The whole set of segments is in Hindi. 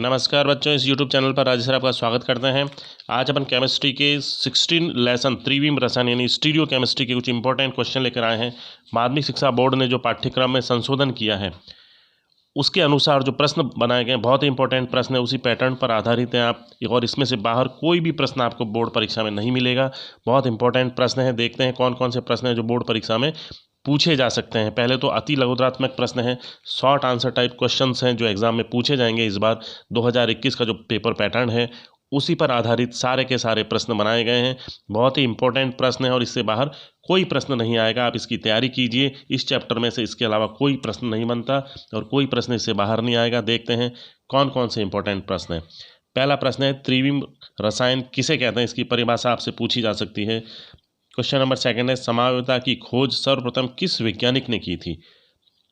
नमस्कार बच्चों, इस YouTube चैनल पर राजेश सर आपका स्वागत करते हैं। आज अपन केमिस्ट्री के 16 लेसन त्रिविम रसायन यानी स्टीरियो केमिस्ट्री के कुछ इंपॉर्टेंट क्वेश्चन लेकर आए हैं। माध्यमिक शिक्षा बोर्ड ने जो पाठ्यक्रम में संशोधन किया है उसके अनुसार जो प्रश्न बनाए गए बहुत ही इंपॉर्टेंट प्रश्न है, उसी पैटर्न पर आधारित हैं आप, और इसमें से बाहर कोई भी प्रश्न आपको बोर्ड परीक्षा में नहीं मिलेगा। बहुत इंपॉर्टेंट प्रश्न है। देखते हैं कौन कौन से प्रश्न हैं जो बोर्ड परीक्षा में पूछे जा सकते हैं। पहले तो अति लघुत्रात्मक प्रश्न है, शॉर्ट आंसर टाइप क्वेश्चंस हैं जो एग्जाम में पूछे जाएंगे। इस बार 2021 का जो पेपर पैटर्न है उसी पर आधारित सारे के सारे प्रश्न बनाए गए हैं। बहुत ही इंपॉर्टेंट प्रश्न है और इससे बाहर कोई प्रश्न नहीं आएगा। आप इसकी तैयारी कीजिए। इस चैप्टर में से इसके अलावा कोई प्रश्न नहीं बनता और कोई प्रश्न इससे बाहर नहीं आएगा। देखते हैं कौन कौन से इंपॉर्टेंट प्रश्न हैं। पहला प्रश्न है, त्रिविम रसायन किसे कहते हैं? इसकी परिभाषा आपसे पूछी जा सकती है। क्वेश्चन नंबर सेकंड है, समावयवता की खोज सर्वप्रथम किस वैज्ञानिक ने की थी?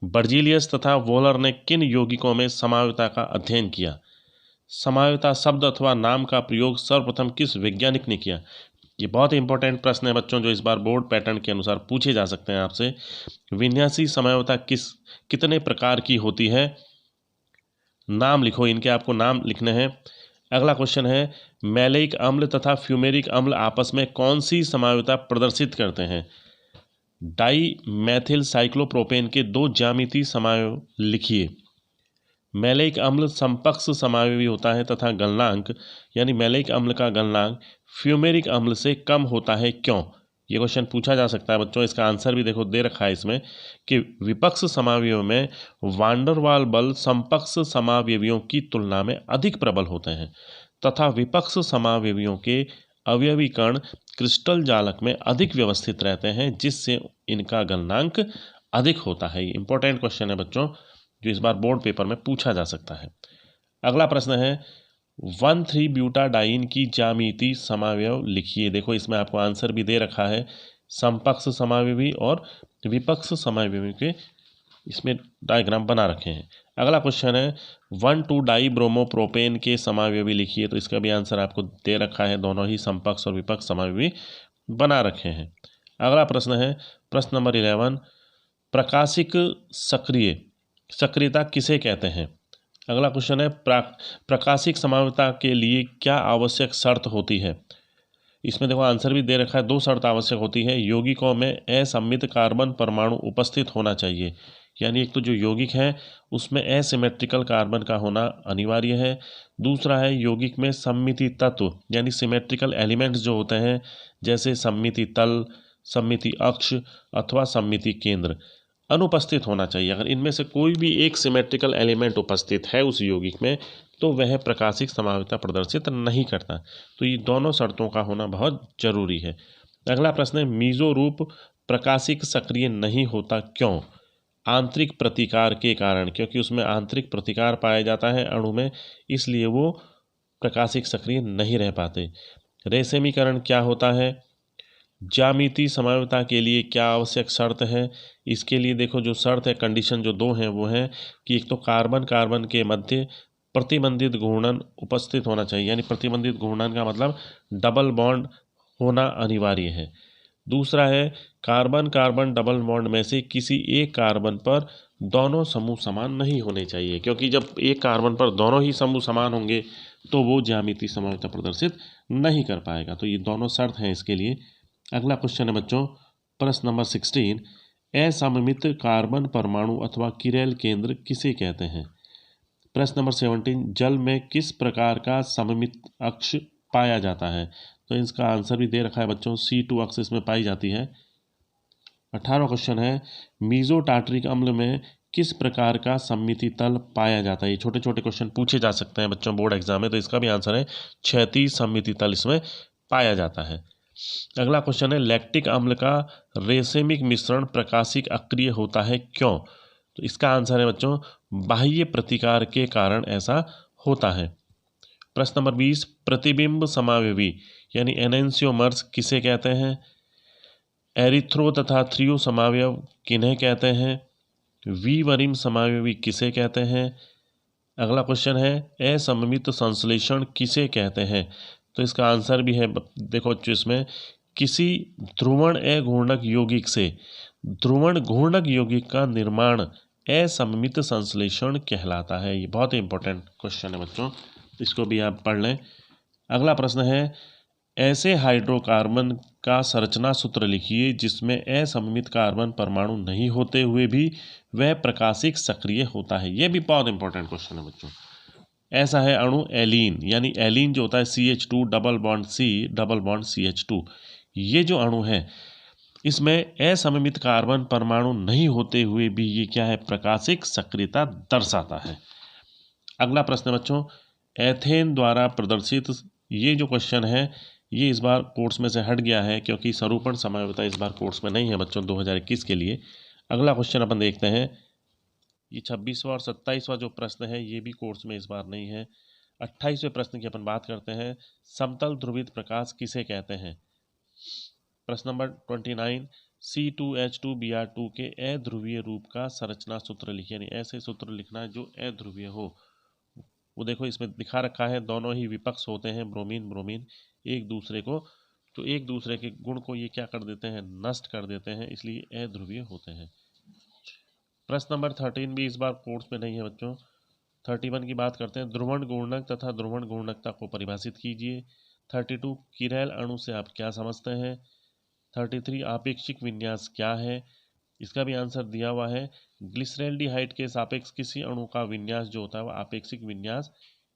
बर्जीलियस तथा वोलर ने किन यौगिकों में समावयवता का अध्ययन किया? समावयवता शब्द अथवा नाम का प्रयोग सर्वप्रथम किस वैज्ञानिक ने किया? ये बहुत ही इंपॉर्टेंट प्रश्न है बच्चों, जो इस बार बोर्ड पैटर्न के अनुसार पूछे जा सकते हैं आपसे। विन्यासी समावयवता कितने प्रकार की होती है? नाम लिखो, इनके आपको नाम लिखने हैं। अगला क्वेश्चन है, मैलेइक अम्ल तथा फ्यूमेरिक अम्ल आपस में कौन सी समावयवता प्रदर्शित करते हैं? डाई मैथिल साइक्लोप्रोपेन के दो ज्यामितीय समावयव लिखिए। मैलेइक अम्ल समकक्ष समावयवी होता है तथा गलनांक यानी मैलेइक अम्ल का गलनांक फ्यूमेरिक अम्ल से कम होता है, क्यों? ये क्वेश्चन पूछा जा सकता है बच्चों। इसका आंसर भी देखो दे रखा है इसमें कि विपक्ष समावयव में वांडरवाल बल समकक्ष समावयवियों की तुलना में अधिक प्रबल होते हैं तथा विपक्ष समावयवियों के अवयवी कण क्रिस्टल जालक में अधिक व्यवस्थित रहते हैं, जिससे इनका गलनांक अधिक होता है। ये इंपॉर्टेंट क्वेश्चन है बच्चों, जो इस बार बोर्ड पेपर में पूछा जा सकता है। अगला प्रश्न है, 1,3-ब्यूटाडाइन की ज्यामितीय समावयव लिखिए। देखो इसमें आपको आंसर भी दे रखा है, समकक्ष समावयवी और विपक्ष समावयवी के इसमें डायग्राम बना रखे हैं। अगला क्वेश्चन है, 1,2-डाइब्रोमोप्रोपेन के समावयवी लिखिए। तो इसका भी आंसर आपको दे रखा है, दोनों ही समकक्ष और विपक्ष समावयवी बना रखे हैं। अगला प्रश्न है, प्रश्न नंबर 11, प्रकाशिक सक्रियता किसे कहते हैं? अगला क्वेश्चन है, प्रकाशिक समावयवता के लिए क्या आवश्यक शर्त होती है? इसमें देखो आंसर भी दे रखा है, 2 शर्त आवश्यक होती है। यौगिकों में असममित कार्बन परमाणु उपस्थित होना चाहिए, यानी एक तो जो यौगिक है उसमें असिमेट्रिकल कार्बन का होना अनिवार्य है। दूसरा है, यौगिक में सममिति तत्व यानी सिमेट्रिकल एलिमेंट्स जो होते हैं, जैसे सममिति तल, सममिति अक्ष अथवा सममिति केंद्र, अनुपस्थित होना चाहिए। अगर इनमें से कोई भी एक सिमेट्रिकल एलिमेंट उपस्थित है उस यौगिक में तो वह प्रकाशिक समावयवता प्रदर्शित नहीं करता। तो ये दोनों शर्तों का होना बहुत जरूरी है। अगला प्रश्न है, मीजो रूप प्रकाशिक सक्रिय नहीं होता, क्यों? आंतरिक प्रतिकार के कारण, क्योंकि उसमें आंतरिक प्रतिकार पाया जाता है अणु में, इसलिए वो प्रकाशिक सक्रिय नहीं रह पाते। रेशमीकरण क्या होता है? ज्यामितीय समावयवता के लिए क्या आवश्यक शर्त है? इसके लिए देखो जो शर्त है, कंडीशन जो 2 हैं वो है कि एक तो कार्बन कार्बन के मध्य प्रतिबंधित घूर्णन उपस्थित होना चाहिए, यानी प्रतिबंधित घूर्णन का मतलब डबल बॉन्ड होना अनिवार्य है। दूसरा है, कार्बन कार्बन डबल बॉन्ड में से किसी एक कार्बन पर दोनों समूह समान नहीं होने चाहिए, क्योंकि जब एक कार्बन पर दोनों ही समूह समान होंगे तो वो ज्यामितीय समावयवता प्रदर्शित नहीं कर पाएगा। तो ये दोनों शर्त हैं इसके लिए। अगला क्वेश्चन है बच्चों, प्रश्न नंबर 16, असममित कार्बन परमाणु अथवा किरेल केंद्र किसे कहते हैं? प्रश्न नंबर 17, जल में किस प्रकार का सममित अक्ष पाया जाता है? तो इसका आंसर भी दे रखा है बच्चों, C2 अक्ष इसमें पाई जाती है। 18वां क्वेश्चन है, मीजो टार्टरिक अम्ल में किस प्रकार का सममिति तल पाया जाता है? ये छोटे छोटे क्वेश्चन पूछे जा सकते हैं बच्चों बोर्ड एग्जाम में, तो इसका भी आंसर है क्षैतिज सममिति तल इसमें पाया जाता है। अगला क्वेश्चन है, लैक्टिक अम्ल का रेशेमिक मिश्रण प्रकाशिक अक्रिय होता है, क्यों? तो इसका आंसर है बच्चों, बाह्य प्रतिकार के कारण ऐसा होता है। प्रश्न नंबर 20, प्रतिबिंब समावयवी यानी एनेंसियोमर्स किसे कहते हैं? एरिथ्रो तथा थ्रियो समावयव किन्हें कहते हैं? वीवरिम समावयवी किसे कहते हैं? अगला क्वेश्चन है, असममित संश्लेषण किसे कहते हैं? तो इसका आंसर भी है देखो इसमें, किसी ध्रुवण अघूर्णक यौगिक से ध्रुवण घूर्णक यौगिक का निर्माण असममित संश्लेषण कहलाता है। ये बहुत ही इंपॉर्टेंट क्वेश्चन है बच्चों, इसको भी आप पढ़ लें। अगला प्रश्न है, ऐसे हाइड्रोकार्बन का संरचना सूत्र लिखिए जिसमें असममित कार्बन परमाणु नहीं होते हुए भी वह प्रकाशिक सक्रिय होता है। यह भी बहुत इंपॉर्टेंट क्वेश्चन है बच्चों। ऐसा है अणु एलीन, यानी एलीन जो होता है CH2 double bond C double bond CH2, ये जो अणु है इसमें असममित कार्बन परमाणु नहीं होते हुए भी ये क्या है, प्रकाशिक सक्रियता दर्शाता है। अगला प्रश्न बच्चों, एथेन द्वारा प्रदर्शित, ये जो क्वेश्चन है ये इस बार कोर्स में से हट गया है क्योंकि स्वरूपण समवायता इस बार कोर्स में नहीं है बच्चों 2021 के लिए। अगला क्वेश्चन अपन देखते हैं, ये 26वां और 27वां जो प्रश्न है ये भी कोर्स में इस बार नहीं है। 28वें प्रश्न की अपन बात करते हैं, समतल ध्रुवित प्रकाश किसे कहते हैं। प्रश्न नंबर 29, C2H2Br2 के अध्रुवीय रूप का संरचना सूत्र लिखिए, यानी ऐसे सूत्र लिखना जो अध्रुवीय हो। वो देखो इसमें दिखा रखा है, दोनों ही विपक्ष होते हैं ब्रोमीन ब्रोमीन एक दूसरे को, तो एक दूसरे के गुण को ये क्या कर देते हैं, नष्ट कर देते हैं, इसलिए अध्रुवीय होते हैं। प्रश्न नंबर 13 भी इस बार कोर्स में नहीं है बच्चों। 31 की बात करते हैं, ध्रुवण गुणक तथा ध्रुवण गुणकता को परिभाषित कीजिए। 32 किरैल अणु से आप क्या समझते हैं। 33 आपेक्षिक विन्यास क्या है, इसका भी आंसर दिया हुआ है। ग्लिसरैल्डिहाइड के सापेक्ष किसी अणु का विन्यास जो होता है वह आपेक्षिक विन्यास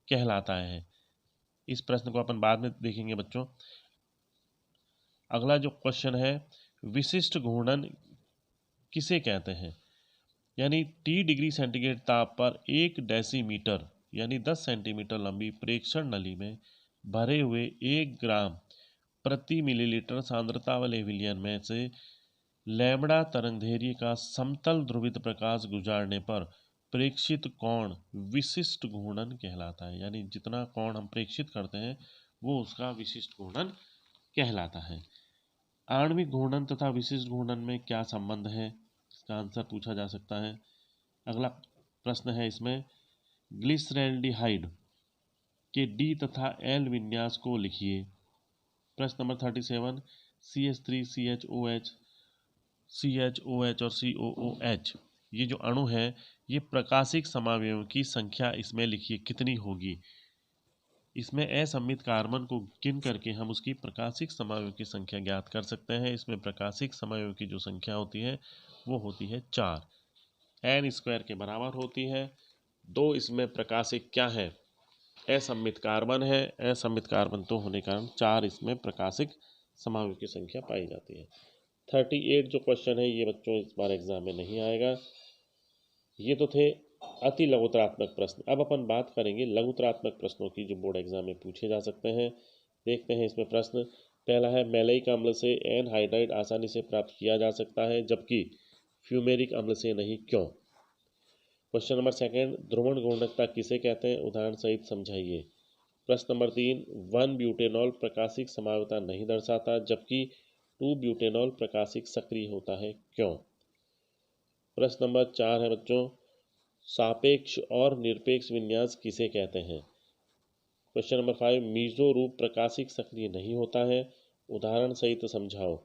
कहलाता है। इस प्रश्न को अपन बाद में देखेंगे बच्चों। अगला जो क्वेश्चन है, विशिष्ट घूर्णन किसे कहते हैं, यानी T डिग्री सेंटीग्रेड ताप पर 1 डेसीमीटर यानी 10 सेंटीमीटर लंबी प्रेक्षण नली में भरे हुए 1 ग्राम प्रति मिलीलीटर सांद्रता वाले विलयन में से लैम्ब्डा तरंगदैर्घ्य का समतल ध्रुवित प्रकाश गुजारने पर प्रेक्षित कोण विशिष्ट घूर्णन कहलाता है। यानी जितना कोण हम प्रेक्षित करते हैं वो उसका विशिष्ट घूर्णन कहलाता है। आणविक घूर्णन तथा विशिष्ट घूर्णन में क्या संबंध है, इसका आंसर पूछा जा सकता है। अगला प्रश्न है इसमें, ग्लिसरैल्डिहाइड के D तथा L विन्यास को लिखिए। प्रश्न नंबर 37, CH3 CHOH और COOH, ये जो अणु है ये प्रकाशिक समावयवों की संख्या इसमें लिखिए कितनी होगी। इसमें असममित कार्बन को गिन करके हम उसकी प्रकाशिक समावयव की संख्या ज्ञात कर सकते हैं। इसमें प्रकाशिक समावयव की जो संख्या होती है वो होती है 4, n² के बराबर होती है। 2 इसमें प्रकाशिक क्या है, असममित कार्बन है, असममित कार्बन तो होने के कारण 4 इसमें प्रकाशिक समावयव की संख्या पाई जाती है। 38 जो क्वेश्चन है ये बच्चों इस बार एग्जाम में नहीं आएगा। ये तो थे अति लघुतरात्मक प्रश्न। अब अपन बात करेंगे लघुतरात्मक प्रश्नों की जो बोर्ड एग्जाम में पूछे जा सकते हैं। देखते हैं इसमें प्रश्न। पहला है, मैलेइक अम्ल से एनहाइड्राइड आसानी से प्राप्त किया जा सकता है जबकि फ्यूमेरिक अम्ल से नहीं, क्यों। क्वेश्चन नंबर 2, ध्रुवण गुणकता किसे कहते हैं, उदाहरण सहित समझाइए। प्रश्न नंबर 3, 1 ब्यूटेनॉल प्रकाशिक समावयवता नहीं दर्शाता जबकि 2 ब्यूटेनॉल प्रकाशिक सक्रिय होता है, क्यों। प्रश्न नंबर 4 है बच्चों, सापेक्ष और निरपेक्ष विन्यास किसे कहते हैं। क्वेश्चन नंबर 5, मीजो रूप प्रकाशिक सक्रिय नहीं होता है, उदाहरण सहित समझाओ।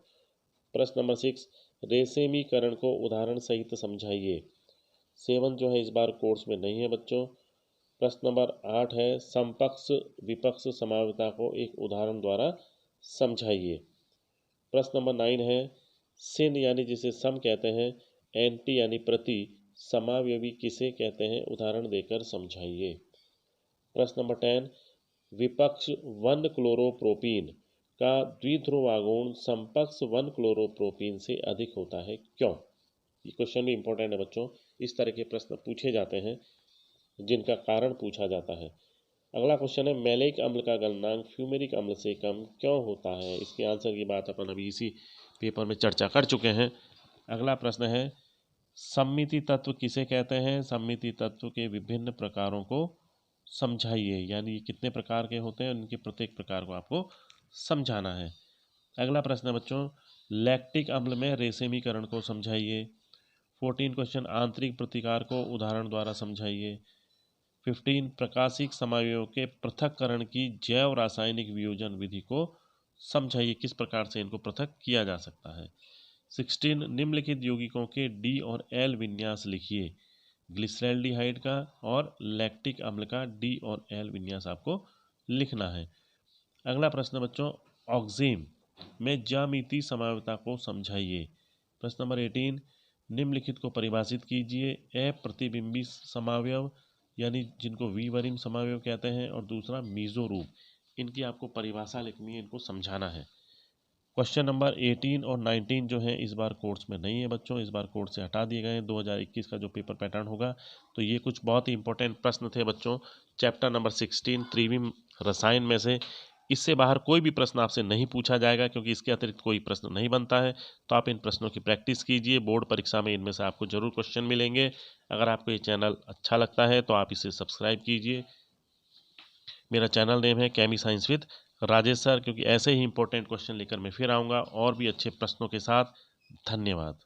प्रश्न नंबर 6, रेसेमीकरण को उदाहरण सहित समझाइए। 7 जो है इस बार कोर्स में नहीं है बच्चों। प्रश्न नंबर 8 है, समपक्ष विपक्ष समावयवता को एक उदाहरण द्वारा समझाइए। प्रश्न नंबर 9 है, सिन यानी जिसे सम कहते हैं, एंटी यानी प्रति, समावयवी किसे कहते हैं, उदाहरण देकर समझाइए। प्रश्न नंबर 10, विपक्ष 1 क्लोरोप्रोपीन का द्विध्रुव आघूर्ण समपक्ष 1 क्लोरोप्रोपीन से अधिक होता है, क्यों। ये क्वेश्चन भी इंपॉर्टेंट है बच्चों, इस तरह के प्रश्न पूछे जाते हैं जिनका कारण पूछा जाता है। अगला क्वेश्चन है, मैलेइक अम्ल का गलनांक फ्यूमेरिक अम्ल से कम क्यों होता है। इसके आंसर की बात अपन अभी इसी पेपर में चर्चा कर चुके हैं। अगला प्रश्न है, सममिति तत्व किसे कहते हैं, सममिति तत्व के विभिन्न प्रकारों को समझाइए, यानी ये कितने प्रकार के होते हैं, उनके प्रत्येक प्रकार को आपको समझाना है। अगला प्रश्न है बच्चों, लैक्टिक अम्ल में रेसेमीकरण को समझाइए। 14 क्वेश्चन, आंतरिक प्रतिकार को उदाहरण द्वारा समझाइए। 15 प्रकाशिक समावयवों के पृथक्करण की जैव रासायनिक वियोजन विधि को समझाइए, किस प्रकार से इनको पृथक किया जा सकता है। 16 निम्नलिखित यौगिकों के D और L विन्यास लिखिए। ग्लिसरैल्डिहाइड का और लैक्टिक अम्ल का डी और एल विन्यास आपको लिखना है। अगला प्रश्न बच्चों, ऑक्जेम में ज्यामितीय समवायता को समझाइए। प्रश्न नंबर 18, निम्नलिखित को परिभाषित कीजिए। अप्रतिबिंबी समावयव यानी जिनको वीवरिम समावयव कहते हैं, और दूसरा मीजोरूप। इनकी आपको परिभाषा लिखनी है, इनको समझाना है। क्वेश्चन नंबर 18 और 19 जो है इस बार कोर्स में नहीं है बच्चों, इस बार कोर्स से हटा दिए गए हैं। 2021 का जो पेपर पैटर्न होगा, तो ये कुछ बहुत ही इंपॉर्टेंट प्रश्न थे बच्चों चैप्टर नंबर 16 त्रिविम रसायन में से। इससे बाहर कोई भी प्रश्न आपसे नहीं पूछा जाएगा, क्योंकि इसके अतिरिक्त कोई प्रश्न नहीं बनता है। तो आप इन प्रश्नों की प्रैक्टिस कीजिए, बोर्ड परीक्षा में इनमें से आपको जरूर क्वेश्चन मिलेंगे। अगर आपको ये चैनल अच्छा लगता है तो आप इसे सब्सक्राइब कीजिए। मेरा चैनल नेम है केमी साइंस विद राजेश सर, क्योंकि ऐसे ही इंपॉर्टेंट क्वेश्चन लेकर मैं फिर आऊँगा और भी अच्छे प्रश्नों के साथ। धन्यवाद।